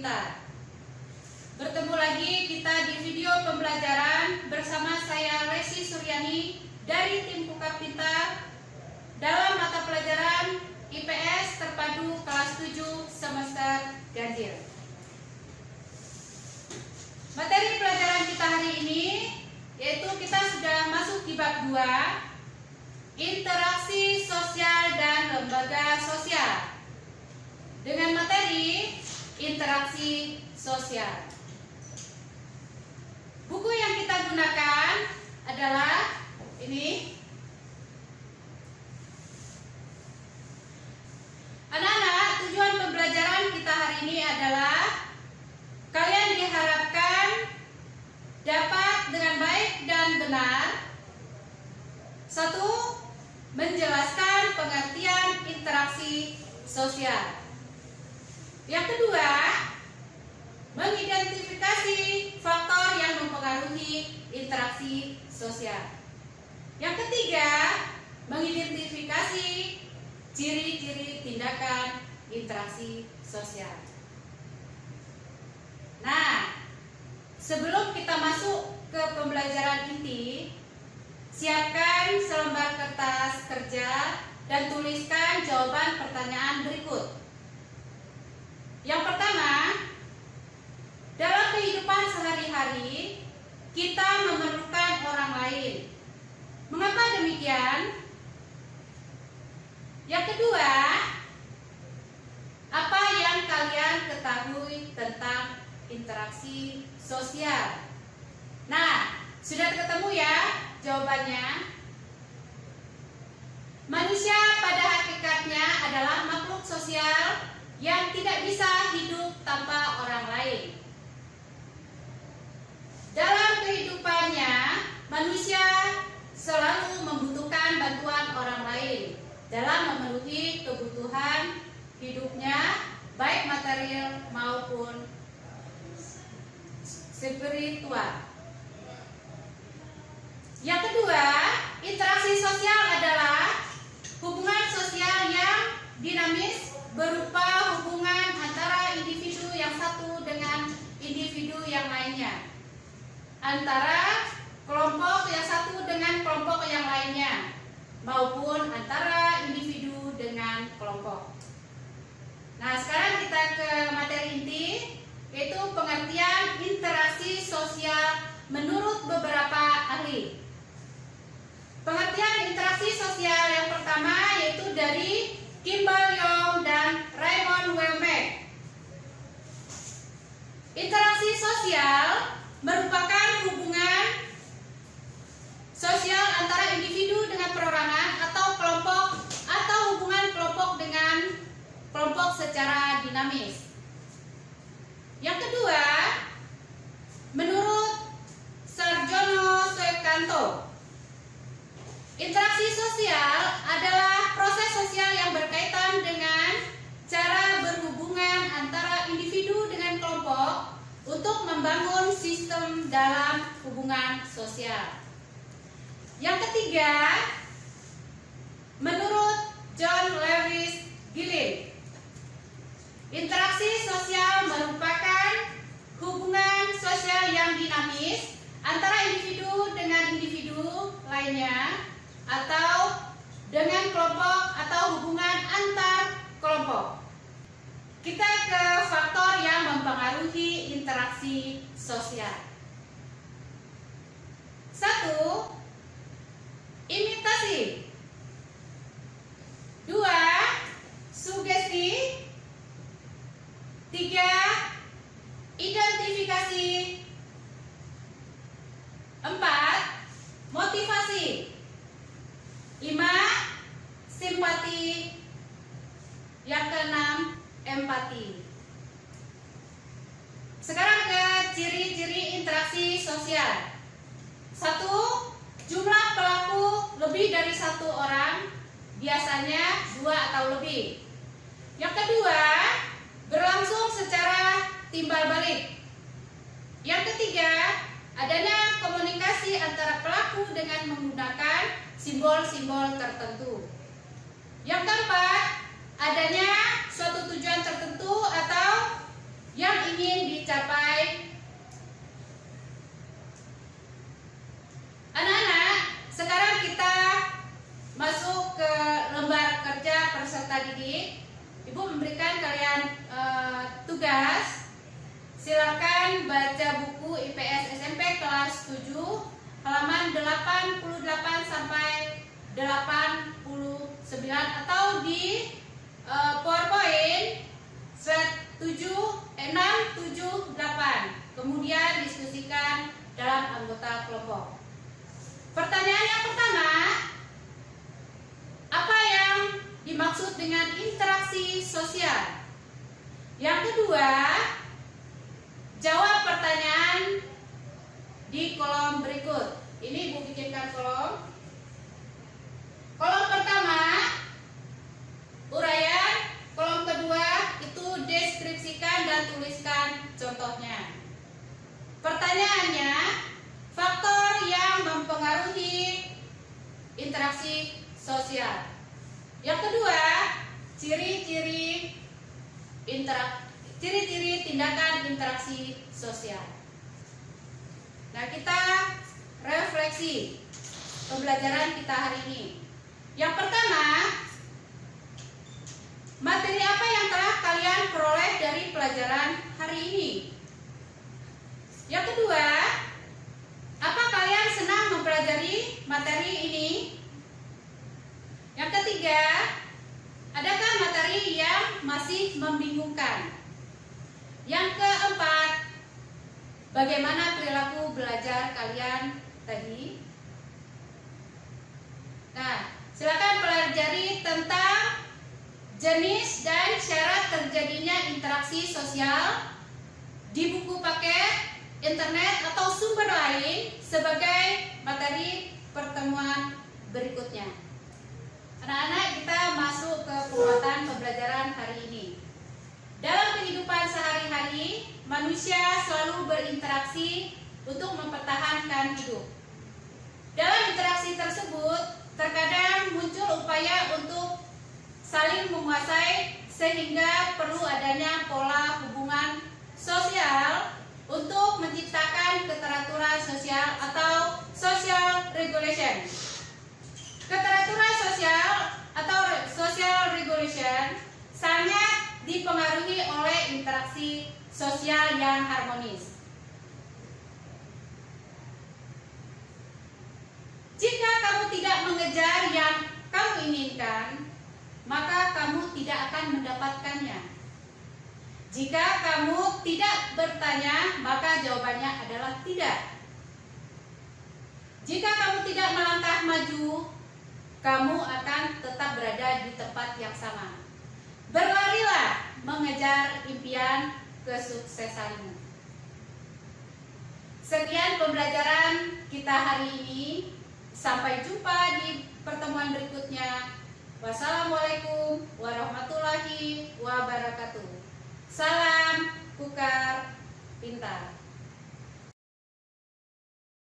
Pintar. Bertemu lagi kita di video pembelajaran bersama saya Lesi Suryani dari tim Pukat Pintar dalam mata pelajaran IPS Terpadu kelas 7 semester ganjil. Materi pelajaran kita hari ini yaitu kita sudah masuk di bab 2, interaksi sosial dan lembaga sosial, dengan materi interaksi sosial. Buku yang kita gunakan adalah ini. Anak-anak, tujuan pembelajaran kita hari ini adalah kalian diharapkan dapat dengan baik dan benar, satu, menjelaskan pengertian interaksi sosial. Yang kedua, mengidentifikasi faktor yang mempengaruhi interaksi sosial. Yang ketiga, mengidentifikasi ciri-ciri tindakan interaksi sosial. Nah, sebelum kita masuk ke pembelajaran inti, siapkan selembar kertas kerja dan tuliskan jawaban pertanyaan berikut. Yang pertama, dalam kehidupan sehari-hari, kita memerlukan orang lain. Mengapa demikian? Yang kedua, apa yang kalian ketahui tentang interaksi sosial? Nah, sudah ketemu ya jawabannya? Manusia pada hakikatnya adalah makhluk sosial yang tidak bisa hidup tanpa orang lain. Dalam kehidupannya, manusia selalu membutuhkan bantuan orang lain dalam memenuhi kebutuhan hidupnya, baik material maupun spiritual. Yang kedua, interaksi sosial adalah hubungan sosial yang dinamis berupa hubungan antara individu yang satu dengan individu yang lainnya, antara kelompok yang satu dengan kelompok yang lainnya, maupun antara individu dengan kelompok. Nah, sekarang kita ke materi inti, yaitu pengertian interaksi sosial menurut beberapa ahli. Pengertian interaksi sosial yang pertama yaitu dari Kimball Young dan Raymond Wellbeck. Interaksi sosial merupakan hubungan sosial antara individu dengan perorangan atau kelompok, atau hubungan kelompok dengan kelompok secara dinamis. Yang kedua, menurut Sarjono Suekanto, interaksi sosial adalah proses sosial yang berkaitan dengan cara berhubungan antara individu dengan kelompok untuk membangun sistem dalam hubungan sosial. Yang ketiga, menurut John Lewis Gillin, interaksi sosial merupakan hubungan sosial yang dinamis antara individu dengan individu lainnya, atau dengan kelompok atau hubungan antar kelompok. Kita ke faktor yang mempengaruhi interaksi sosial. 1. Imitasi. 2. Sugesti. 3. Identifikasi. 4. Motivasi. 5. Simpati. Yang keenam, empati. Sekarang ke ciri-ciri interaksi sosial. 1. Jumlah pelaku lebih dari 1 orang, biasanya 2 atau lebih. Yang kedua, berlangsung secara timbal balik. Yang ketiga, adanya komunikasi antara pelaku dengan menggunakan simbol-simbol tertentu. Yang keempat, adanya suatu tujuan tertentu atau yang ingin peserta didik, Ibu memberikan kalian tugas. Silakan baca buku IPS SMP kelas 7 halaman 88 sampai 89 atau di PowerPoint slide 678. Kemudian diskusikan dalam anggota kelompok. Pertanyaan yang pertama, apa yang dimaksud dengan interaksi sosial? Yang kedua, jawab pertanyaan di kolom berikut. Ini Ibu bikinkan kolom. Kolom pertama, uraian. Kolom kedua, itu deskripsikan dan tuliskan contohnya. Pertanyaannya, faktor yang mempengaruhi interaksi sosial. Yang kedua, ciri-ciri tindakan interaksi sosial. Nah, kita refleksi pembelajaran kita hari ini. Yang pertama, materi apa yang telah kalian peroleh dari pelajaran hari ini? Yang kedua, apa kalian senang mempelajari materi ini? Yang ketiga, adakah materi yang masih membingungkan? Yang keempat, bagaimana perilaku belajar kalian tadi? Nah, silakan pelajari tentang jenis dan syarat terjadinya interaksi sosial di buku paket, internet, atau sumber lain sebagai materi pertemuan berikutnya. Anak-anak, kita masuk ke penguatan pembelajaran hari ini. Dalam kehidupan sehari-hari, manusia selalu berinteraksi untuk mempertahankan hidup. Dalam interaksi tersebut, terkadang muncul upaya untuk saling menguasai sehingga perlu adanya pola hubungan sosial untuk menciptakan keteraturan sosial atau social regulation. Keteraturan sosial atau social regulation sangat dipengaruhi oleh interaksi sosial yang harmonis. Jika kamu tidak mengejar yang kamu inginkan, maka kamu tidak akan mendapatkannya. Jika kamu tidak bertanya, maka jawabannya adalah tidak. Jika kamu tidak melangkah maju, kamu akan tetap berada di tempat yang sama. Berlarilah mengejar impian kesuksesanmu. Sekian pembelajaran kita hari ini. Sampai jumpa di pertemuan berikutnya. Wassalamualaikum warahmatullahi wabarakatuh. Salam Kukar Pintar.